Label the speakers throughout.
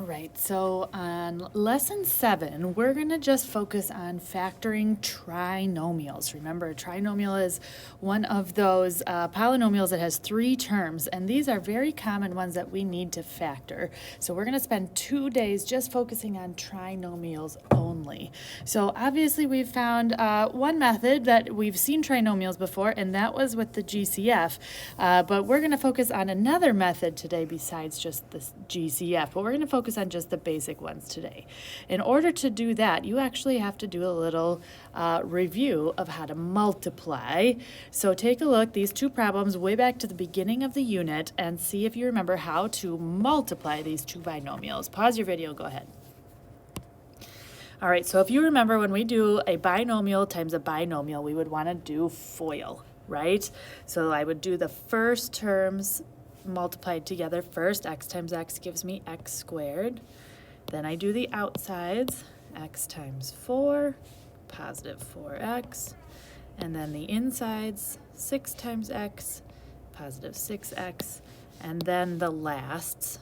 Speaker 1: right, so on lesson 7, we're going to just focus on factoring trinomials. Remember, a trinomial is one of those polynomials that has 3 terms, and these are very common ones that we need to factor. So we're going to spend 2 days just focusing on trinomials only. So obviously we've found one method that we've seen trinomials before, and that was with the GCF, but we're going to focus on another method today besides just the GCF, but we're going to focus on just the basic ones today. In order to do that, you actually have to do a little review of how to multiply. So take a look, these 2 problems way back to the beginning of the unit, and see if you remember how to multiply these 2 binomials. Pause your video, go ahead. All right, so if you remember, when we do a binomial times a binomial, we would want to do FOIL, right? So I would do the first terms multiplied together first. X times x gives me x squared. Then I do the outsides, x times 4, positive 4x. And then the insides, 6 times x, positive 6x. And then the lasts,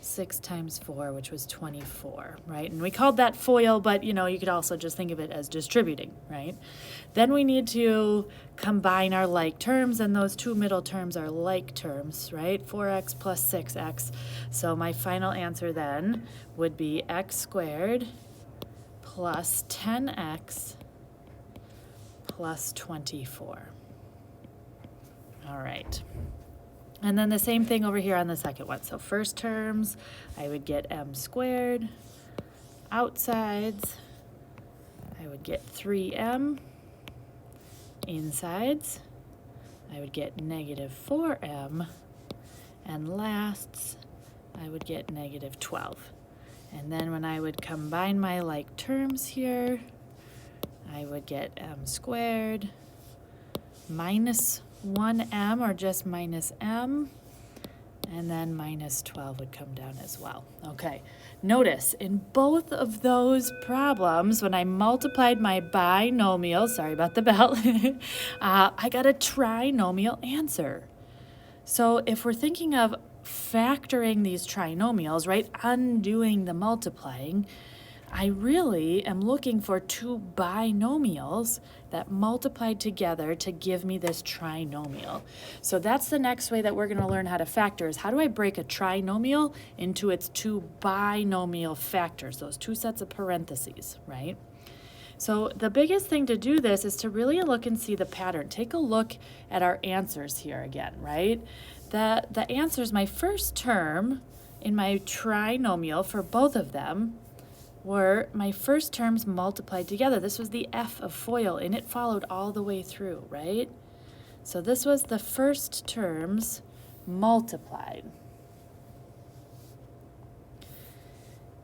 Speaker 1: 6 times 4, which was 24, right? And we called that FOIL, but you know, you could also just think of it as distributing, right? Then we need to combine our like terms, and those 2 middle terms are like terms, right? 4x plus 6x. So my final answer then would be x squared plus 10x plus 24. All right. And then the same thing over here on the second one. So first terms, I would get m squared. Outsides, I would get 3m. Insides, I would get negative 4m. And lasts, I would get negative 12. And then when I would combine my like terms here, I would get m squared minus 1m, or just minus m, and then minus 12 would come down as well. Okay, notice in both of those problems, when I multiplied my binomial, sorry about the bell, I got a trinomial answer. So if we're thinking of factoring these trinomials, right, undoing the multiplying, I really am looking for 2 binomials that multiplied together to give me this trinomial. So that's the next way that we're going to learn how to factor, is how do I break a trinomial into its 2 binomial factors, those 2 sets of parentheses, right? So the biggest thing to do this is to really look and see the pattern. Take a look at our answers here again, right? The answers, my first term in my trinomial for both of them were my first terms multiplied together. This was the f of FOIL, and it followed all the way through, right? So this was the first terms multiplied.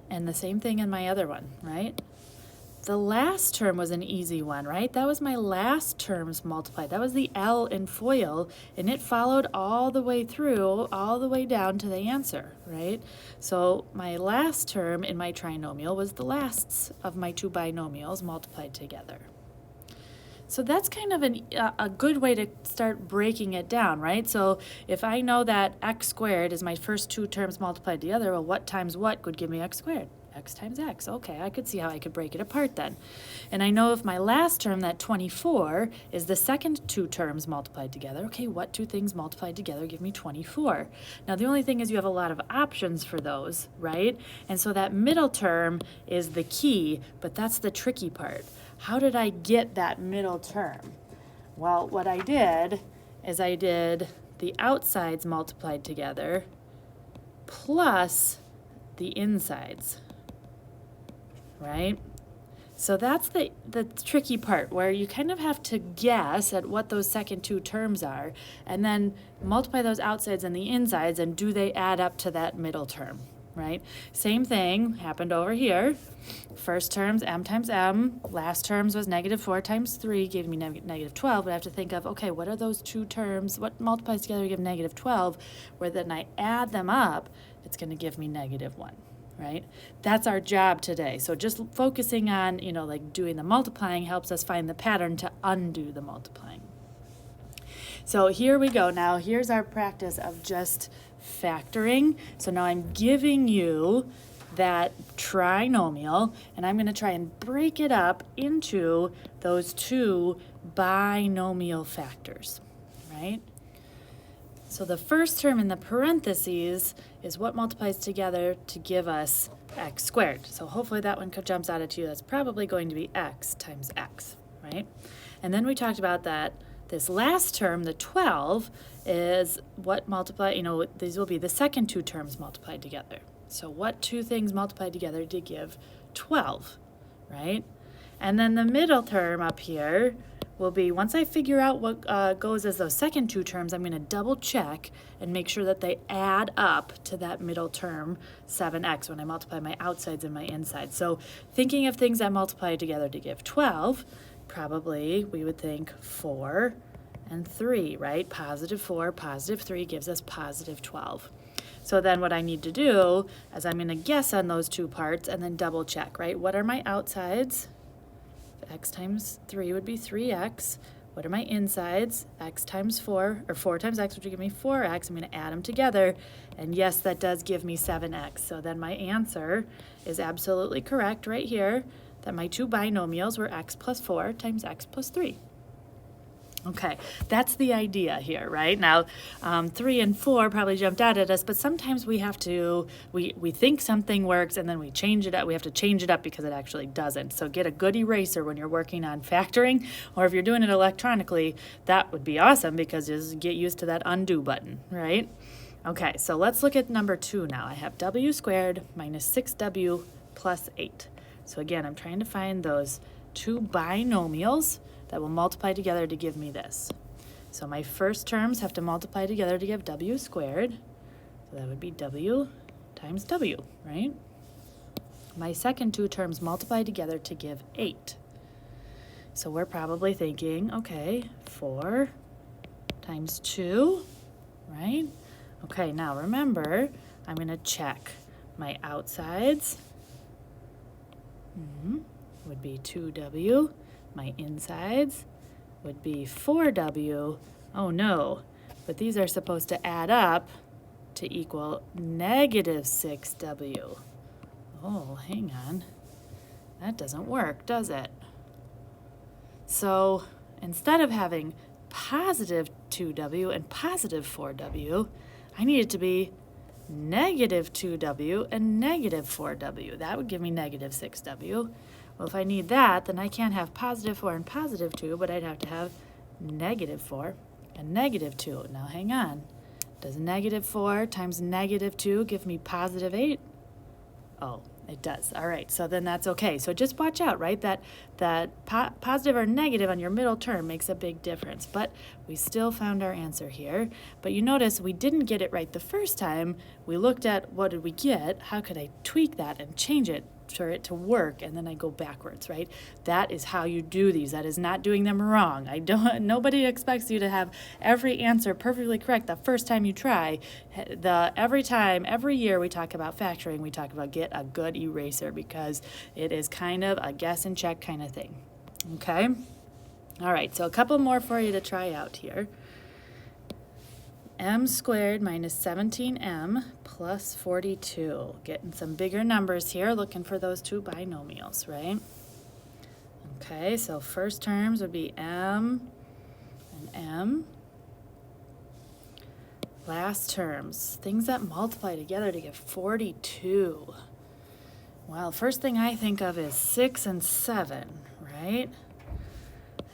Speaker 1: And the same thing in my other one, right? The last term was an easy one, right? That was my last terms multiplied. That was the L in FOIL, and it followed all the way through, all the way down to the answer, right? So my last term in my trinomial was the lasts of my 2 binomials multiplied together. So that's kind of a good way to start breaking it down, right? So if I know that x squared is my first 2 terms multiplied together, well, what times what would give me x squared? X times x. Okay, I could see how I could break it apart then. And I know if my last term, that 24, is the second 2 terms multiplied together, okay, what 2 things multiplied together give me 24? Now, the only thing is you have a lot of options for those, right? And so that middle term is the key, but that's the tricky part. How did I get that middle term? Well, what I did is I did the outsides multiplied together plus the insides, right? So that's the tricky part, where you kind of have to guess at what those second 2 terms are, and then multiply those outsides and the insides, and do they add up to that middle term, right? Same thing happened over here. First terms, m times m. Last terms was negative 4 times 3, gave me negative 12. But I have to think of, okay, what are those 2 terms? What multiplies together to give negative 12? Where then I add them up, it's going to give me negative 1. Right? That's our job today. So just focusing on, you know, like doing the multiplying helps us find the pattern to undo the multiplying. So here we go. Now here's our practice of just factoring. So now I'm giving you that trinomial, and I'm going to try and break it up into those two binomial factors, right? So the first term in the parentheses is what multiplies together to give us x squared. So hopefully that one jumps out at you. That's probably going to be x times x, right? And then we talked about that this last term, the 12, is what multiply, these will be the second two terms multiplied together. So what two things multiplied together to give 12, right? And then the middle term up here will be, once I figure out what goes as those second two terms, I'm going to double check and make sure that they add up to that middle term, 7x, when I multiply my outsides and my insides. So thinking of things that multiply together to give 12, probably we would think 4 and 3, right? Positive 4, positive 3 gives us positive 12. So then what I need to do is I'm going to guess on those two parts and then double check, right? What are my outsides? X times 3 would be 3x. What are my insides? X times 4, or 4 times x, which would give me 4x. I'm going to add them together, and yes, that does give me 7x. So then my answer is absolutely correct right here, that my two binomials were x plus 4 times x plus 3. Okay, that's the idea here, right? Now, 3 and 4 probably jumped out at us, but sometimes we have to, we think something works and then we change it up. We have to change it up because it actually doesn't. So get a good eraser when you're working on factoring, or if you're doing it electronically, that would be awesome because you just get used to that undo button, right? Okay, so let's look at number 2 now. I have w squared minus 6w plus 8. So again, I'm trying to find those two binomials that will multiply together to give me this. So my first terms have to multiply together to give w squared. So that would be w times w, right? My second two terms multiply together to give 8. So we're probably thinking, okay, 4 times 2, right? Okay, now remember, I'm going to check my outsides. Would be 2w. My insides would be 4w. Oh no, but these are supposed to add up to equal negative 6w. Oh, hang on. That doesn't work, does it? So instead of having positive 2w and positive 4w, I need it to be negative 2w and negative 4w. That would give me negative 6w. Well, if I need that, then I can't have positive 4 and positive 2, but I'd have to have negative 4 and negative 2. Now, hang on. Does negative 4 times negative 2 give me positive 8? Oh, it does. All right, so then that's okay. So just watch out, right? That positive or negative on your middle term makes a big difference. But we still found our answer here. But you notice we didn't get it right the first time. We looked at what did we get? How could I tweak that and change it for it to work, and then I go backwards, right? That is how you do these. That is not doing them wrong. Nobody expects you to have every answer perfectly correct the first time you try. Every year we talk about factoring, we talk about get a good eraser because it is kind of a guess and check kind of thing. Okay? All right, so a couple more for you to try out here. M squared minus 17m plus 42. Getting some bigger numbers here, looking for those two binomials, right? Okay, so first terms would be m and m. Last terms, things that multiply together to give 42. Well, first thing I think of is 6 and 7, right?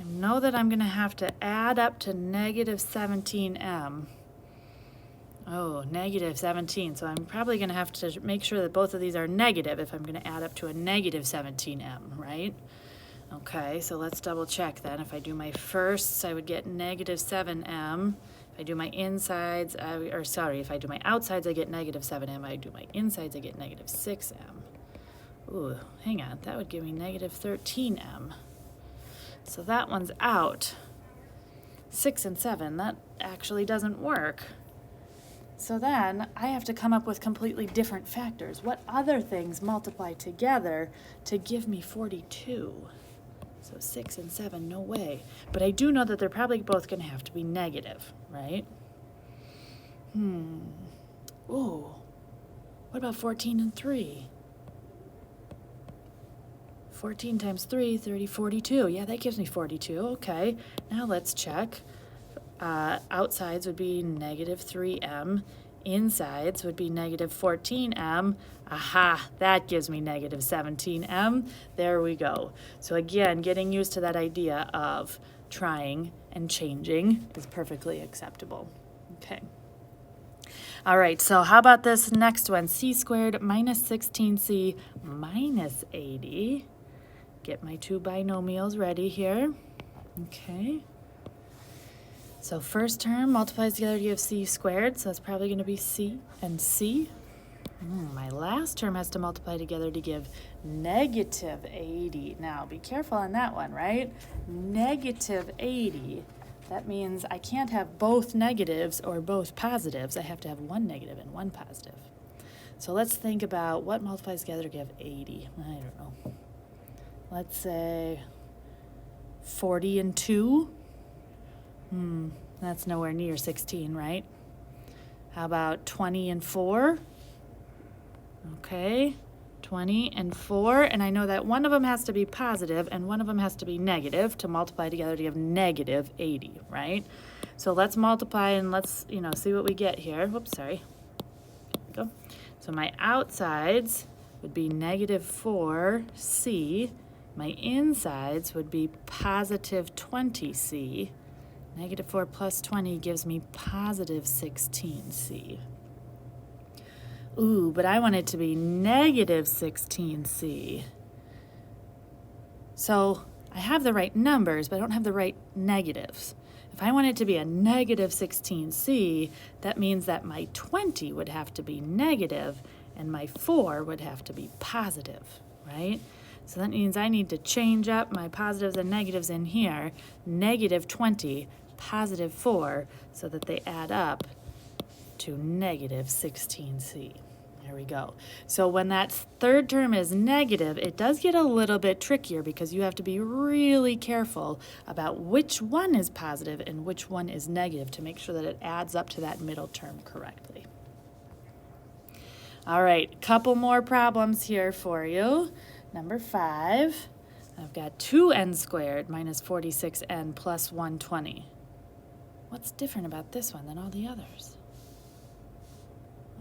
Speaker 1: I know that I'm going to have to add up to negative 17m. Oh, negative 17. So I'm probably going to have to make sure that both of these are negative if I'm going to add up to a negative 17m, right? Okay, so let's double check then. If I do my firsts, I would get negative 7m. If I do my insides, if I do my outsides, I get negative 7m. I do my insides, I get negative 6m. Ooh, hang on. That would give me negative 13m. So that one's out. 6 and 7, that actually doesn't work. So then I have to come up with completely different factors. What other things multiply together to give me 42? So 6 and 7, no way. But I do know that they're probably both going to have to be negative, right? Ooh, what about 14 and 3? 14 times 3, 30, 42. Yeah, that gives me 42. Okay, now let's check. Outsides would be negative 3m. Insides would be negative 14m. Aha, that gives me negative 17m. There we go. So again, getting used to that idea of trying and changing is perfectly acceptable. Okay. All right, so how about this next one? C squared minus 16c minus 80. Get my two binomials ready here. Okay. So first term multiplies together to give c squared, so that's probably going to be c and c. My last term has to multiply together to give negative 80. Now, be careful on that one, right? Negative 80. That means I can't have both negatives or both positives. I have to have one negative and one positive. So let's think about what multiplies together to give 80. I don't know. Let's say 40 and 2. That's nowhere near 16, right? How about 20 and 4? Okay, 20 and 4, and I know that one of them has to be positive and one of them has to be negative to multiply together to give negative 80, right? So let's multiply and let's, see what we get here. Whoops, sorry. There we go. So my outsides would be negative 4c. My insides would be positive 20c. Negative 4 plus 20 gives me positive 16c. Ooh, but I want it to be negative 16c. So I have the right numbers, but I don't have the right negatives. If I want it to be a negative 16c, that means that my 20 would have to be negative and my 4 would have to be positive, right? So that means I need to change up my positives and negatives in here, negative 20, positive 4, so that they add up to negative 16c. There we go. So when that third term is negative, it does get a little bit trickier because you have to be really careful about which one is positive and which one is negative to make sure that it adds up to that middle term correctly. All right, couple more problems here for you. Number 5, I've got 2n squared minus 46n plus 120. What's different about this one than all the others?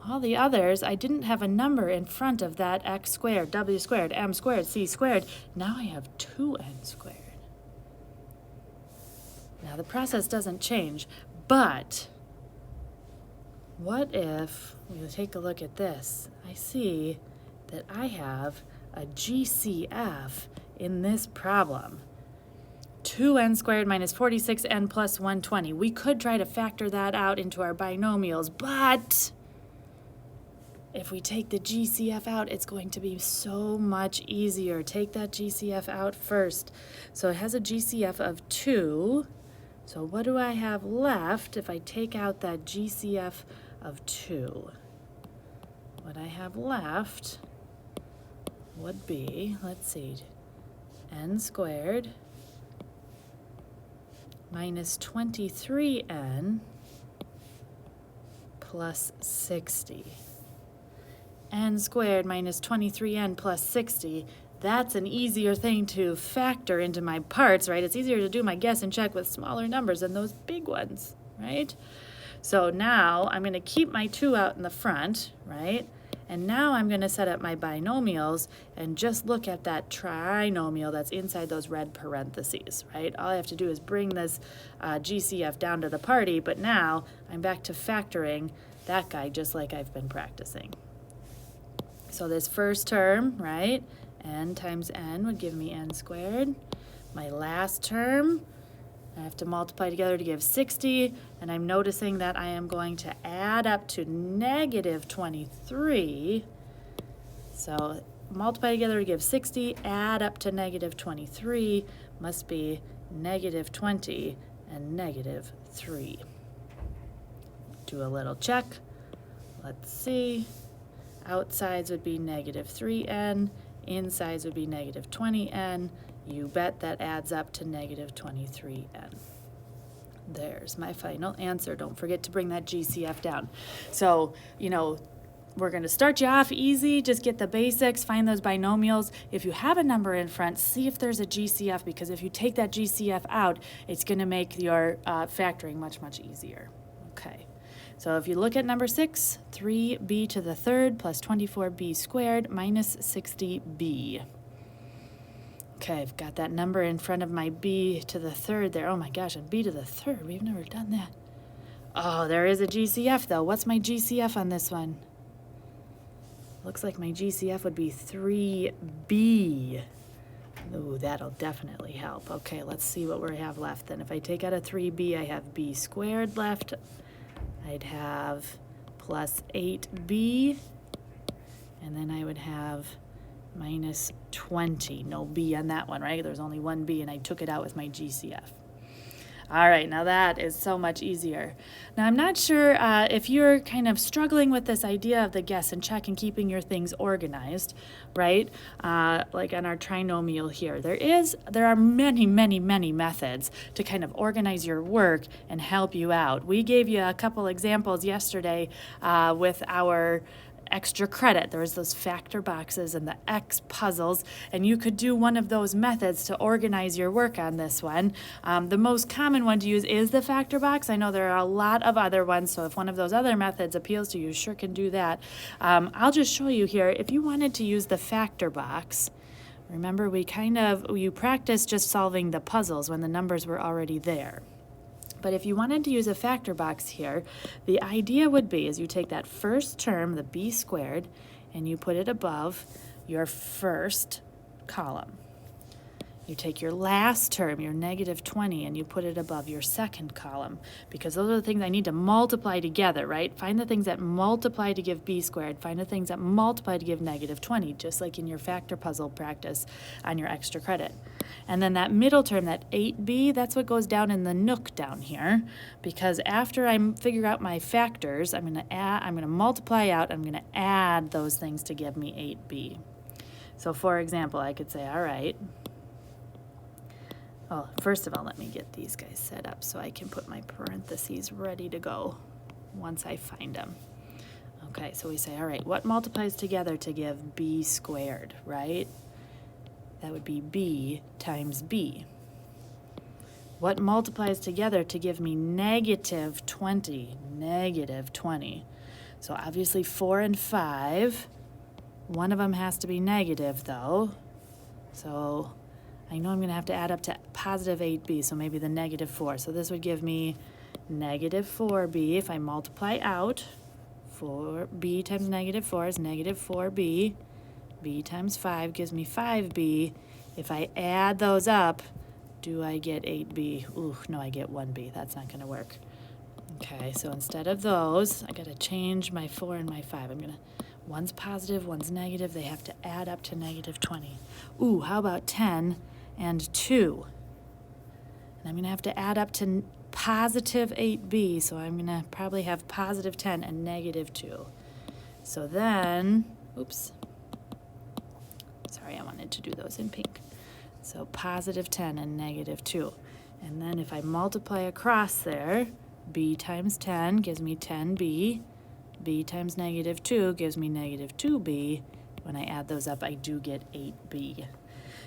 Speaker 1: All the others, I didn't have a number in front of that x squared, w squared, m squared, c squared. Now I have 2n squared. Now the process doesn't change, but what if we take a look at this? I see that I have a GCF in this problem. 2n squared minus 46n plus 120. We could try to factor that out into our binomials, but if we take the GCF out, it's going to be so much easier. Take that GCF out first. So it has a GCF of 2. So what do I have left if I take out that GCF of 2? What I have left would be, let's see, n squared minus 23n plus 60. N squared minus 23n plus 60, that's an easier thing to factor into my parts, right? It's easier to do my guess and check with smaller numbers than those big ones, right? So now I'm going to keep my 2 out in the front, right? And now I'm going to set up my binomials and just look at that trinomial that's inside those red parentheses, right? All I have to do is bring this GCF down to the party, but now I'm back to factoring that guy just like I've been practicing. So this first term, right, n times n would give me n squared. My last term, I have to multiply together to give 60, and I'm noticing that I am going to add up to negative 23. So multiply together to give 60, add up to negative 23, must be negative 20 and negative 3. Do a little check. Let's see. Outsides would be negative 3n, insides would be negative 20n, You bet that adds up to negative 23n. There's my final answer. Don't forget to bring that GCF down. So, we're going to start you off easy. Just get the basics, find those binomials. If you have a number in front, see if there's a GCF, because if you take that GCF out, it's going to make your factoring much, much easier. Okay. So if you look at number 6, 3b to the third plus 24b squared minus 60b. Okay, I've got that number in front of my b to the third there. Oh my gosh, and b to the third. We've never done that. Oh, there is a GCF though. What's my GCF on this one? Looks like my GCF would be 3b. Ooh, that'll definitely help. Okay, let's see what we have left then. If I take out a 3b, I have b squared left. I'd have plus 8b, and then I would have minus 20. No b on that one, right? There's only one b, and I took it out with my GCF. All right, now that is so much easier. Now, I'm not sure if you're kind of struggling with this idea of the guess and check and keeping your things organized, right? Like on our trinomial here. There are many, many, many methods to kind of organize your work and help you out. We gave you a couple examples yesterday with our extra credit. There was those factor boxes and the X puzzles, and you could do one of those methods to organize your work on this one. The most common one to use is the factor box. I know there are a lot of other ones, so if one of those other methods appeals to you, you sure can do that. I'll just show you here. If you wanted to use the factor box, remember you practiced just solving the puzzles when the numbers were already there. But if you wanted to use a factor box here, the idea would be is you take that first term, the b squared, and you put it above your first column. You take your last term, your negative 20, and you put it above your second column, because those are the things I need to multiply together, right? Find the things that multiply to give b squared. Find the things that multiply to give negative 20, just like in your factor puzzle practice on your extra credit. And then that middle term, that 8b, that's what goes down in the nook down here, because after I figure out my factors, I'm going to multiply out, I'm going to add those things to give me 8b. So for example, I could say, all right, well, first of all, let me get these guys set up so I can put my parentheses ready to go once I find them. Okay, so we say, all right, what multiplies together to give b squared, right? That would be b times b. What multiplies together to give me negative 20? Negative 20. So obviously 4 and 5. One of them has to be negative, though. So I know I'm going to have to add up to positive 8b, so maybe the negative 4. So this would give me negative 4b. If I multiply out, 4b times negative 4 is negative 4b. b times 5 gives me 5b. If I add those up, do I get 8b? Ooh, no, I get 1b. That's not going to work. Okay, so instead of those, I got to change my 4 and my 5. One's positive, one's negative. They have to add up to negative 20. Ooh, how about 10 and 2? And I'm going to have to add up to positive 8b, so I'm going to probably have positive 10 and negative 2. So then, oops. Sorry, I wanted to do those in pink. So positive 10 and negative 2. And then if I multiply across there, b times 10 gives me 10b. b times negative 2 gives me negative 2b. When I add those up, I do get 8b.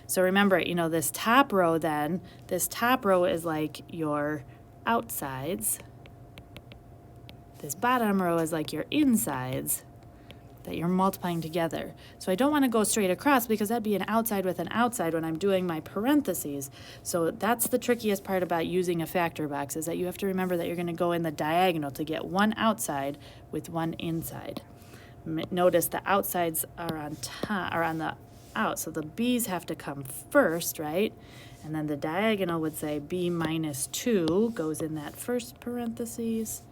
Speaker 1: So remember, this top row then, this top row is like your outsides. This bottom row is like your insides that you're multiplying together. So I don't want to go straight across because that'd be an outside with an outside when I'm doing my parentheses. So that's the trickiest part about using a factor box, is that you have to remember that you're going to go in the diagonal to get one outside with one inside. Notice the outsides are on the out, so the b's have to come first, right? And then the diagonal would say b minus 2 goes in that first parentheses.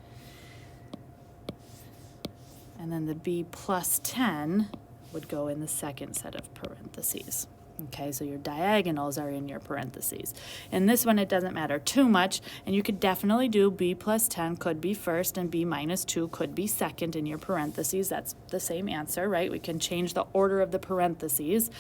Speaker 1: And then the b plus 10 would go in the second set of parentheses. Okay, so your diagonals are in your parentheses. In this one, it doesn't matter too much, and you could definitely do b plus 10 could be first and b minus 2 could be second in your parentheses. That's the same answer, right? We can change the order of the parentheses.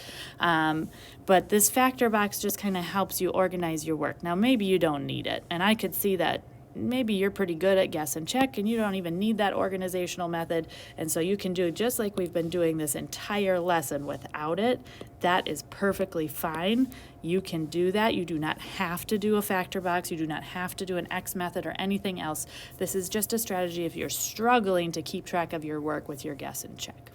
Speaker 1: But this factor box just kind of helps you organize your work. Now, maybe you don't need it, and I could see that maybe you're pretty good at guess and check and you don't even need that organizational method, and so you can do just like we've been doing this entire lesson without it. That is perfectly fine. You can do that. You do not have to do a factor box. You do not have to do an X method or anything else. This is just a strategy if you're struggling to keep track of your work with your guess and check.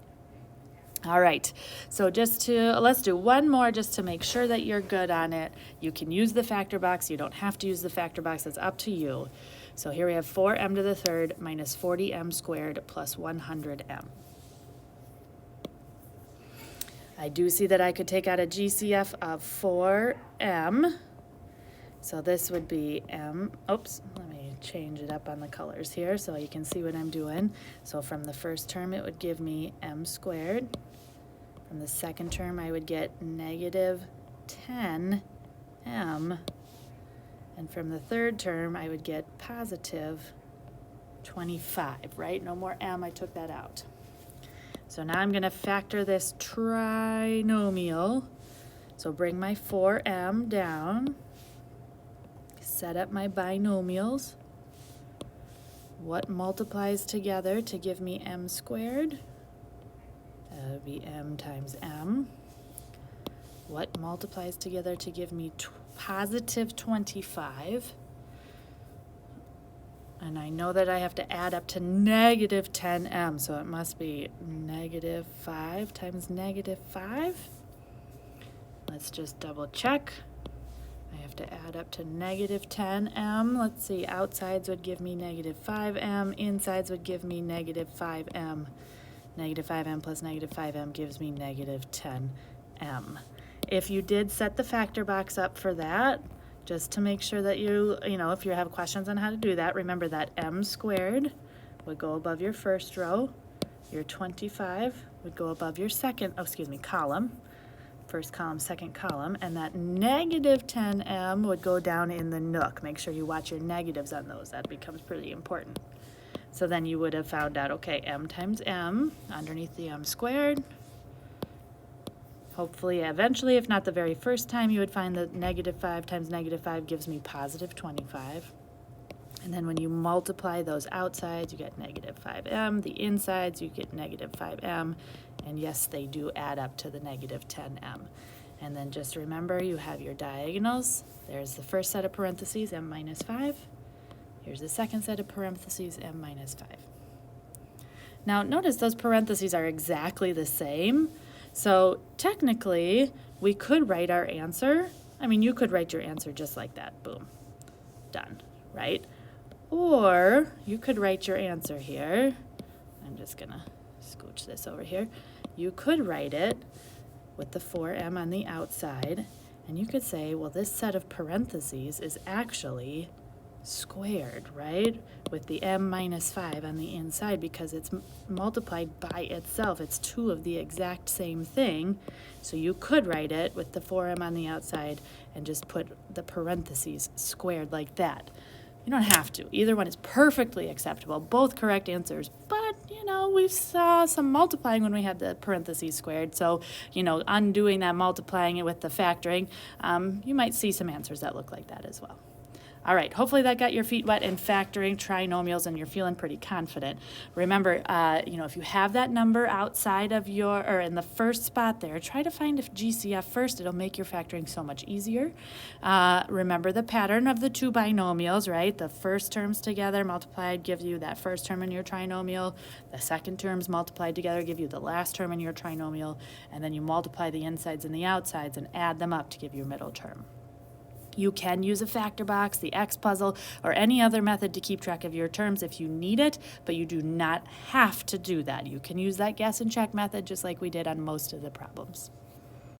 Speaker 1: All right, so let's do one more just to make sure that you're good on it. You can use the factor box. You don't have to use the factor box. It's up to you. So here we have 4m to the third minus 40m squared plus 100m. I do see that I could take out a GCF of 4m. So this would be m, oops, let me change it up on the colors here so you can see what I'm doing. So from the first term, it would give me m squared. From the second term, I would get negative 10m. And from the third term, I would get positive 25, right? No more m, I took that out. So now I'm going to factor this trinomial. So bring my 4m down. Set up my binomials. What multiplies together to give me m squared? That would be m times m. What multiplies together to give me positive 25? And I know that I have to add up to negative 10m, so it must be negative 5 times negative 5. Let's just double check. I have to add up to negative 10m. Let's see, outsides would give me negative 5m, insides would give me negative 5m. Negative 5m plus negative 5m gives me negative 10m. If you did set the factor box up for that, just to make sure that if you have questions on how to do that, remember that m squared would go above your first row, your 25 would go above your column, first column, second column, and that negative 10m would go down in the nook. Make sure you watch your negatives on those. That becomes pretty important. So then you would have found out, okay, m times m underneath the m squared. Hopefully, eventually, if not the very first time, you would find that negative 5 times negative 5 gives me positive 25. And then when you multiply those outsides, you get negative 5m. The insides, you get negative 5m. And yes, they do add up to the negative 10m. And then just remember, you have your diagonals. There's the first set of parentheses, m minus 5. Here's the second set of parentheses, m minus 5. Now, notice those parentheses are exactly the same. So technically, we could write our answer. I mean, you could write your answer just like that. Boom. Done, right? Or you could write your answer here. I'm just going to scooch this over here. You could write it with the 4m on the outside, and you could say, well, this set of parentheses is actually squared, right? With the m minus 5 on the inside because it's multiplied by itself. It's two of the exact same thing. So you could write it with the 4m on the outside and just put the parentheses squared like that. You don't have to. Either one is perfectly acceptable. Both correct answers. But, we saw some multiplying when we had the parentheses squared. So, undoing that multiplying it with the factoring, you might see some answers that look like that as well. All right, hopefully that got your feet wet in factoring trinomials and you're feeling pretty confident. Remember, if you have that number outside of or in the first spot there, try to find a GCF first. It'll make your factoring so much easier. Remember the pattern of the two binomials, right? The first terms together multiplied give you that first term in your trinomial. The second terms multiplied together give you the last term in your trinomial. And then you multiply the insides and the outsides and add them up to give your middle term. You can use a factor box, the X puzzle, or any other method to keep track of your terms if you need it, but you do not have to do that. You can use that guess and check method just like we did on most of the problems.